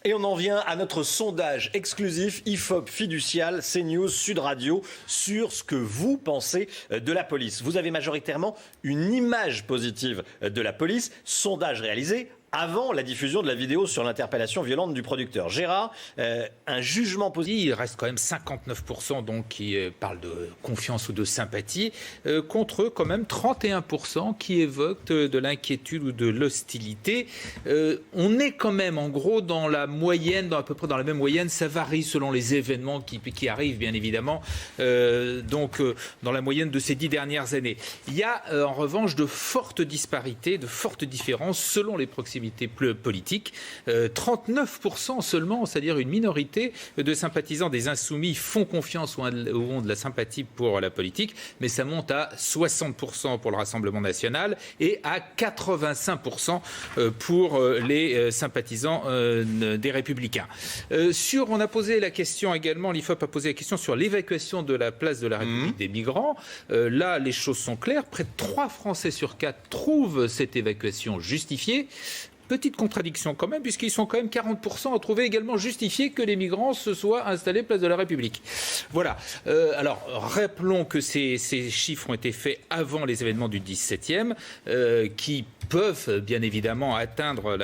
Et on en vient à notre sondage exclusif IFOP Fiducial, CNews, Sud Radio, sur ce que vous pensez de la police. Vous avez majoritairement une image positive de la police. Sondage réalisé avant la diffusion de la vidéo sur l'interpellation violente du producteur. Gérard, un jugement positif. Il reste quand même 59% donc, qui parlent de confiance ou de sympathie, contre quand même 31% qui évoquent de l'inquiétude ou de l'hostilité. On est quand même en gros dans la moyenne, à peu près dans la même moyenne. Ça varie selon les événements qui arrivent bien évidemment, dans la moyenne de ces 10 dernières années. Il y a en revanche de fortes disparités, de fortes différences selon les proximités politique. 39% seulement, c'est-à-dire une minorité de sympathisants des Insoumis font confiance ou ont de la sympathie pour la politique, mais ça monte à 60% pour le Rassemblement national et à 85% pour les sympathisants des Républicains. On a posé la question également, l'IFOP a posé la question sur l'évacuation de la place de la République des migrants. Là, les choses sont claires. Près de 3 Français sur 4 trouvent cette évacuation justifiée. Petite contradiction quand même, puisqu'ils sont quand même 40% à trouver également justifié que les migrants se soient installés place de la République. Voilà. Alors, rappelons que ces chiffres ont été faits avant les événements du 17e, qui peuvent bien évidemment atteindre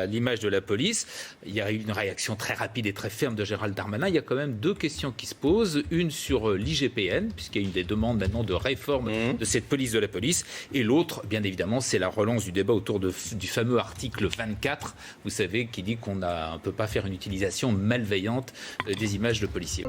l'image de la police. Il y a eu une réaction très rapide et très ferme de Gérald Darmanin. Il y a quand même 2 questions qui se posent. Une sur l'IGPN, puisqu'il y a eu des demandes maintenant de réforme de cette police de la police. Et l'autre, bien évidemment, c'est la relance du débat autour du fameux article 24, vous savez, qui dit qu'on ne peut pas faire une utilisation malveillante des images de policiers.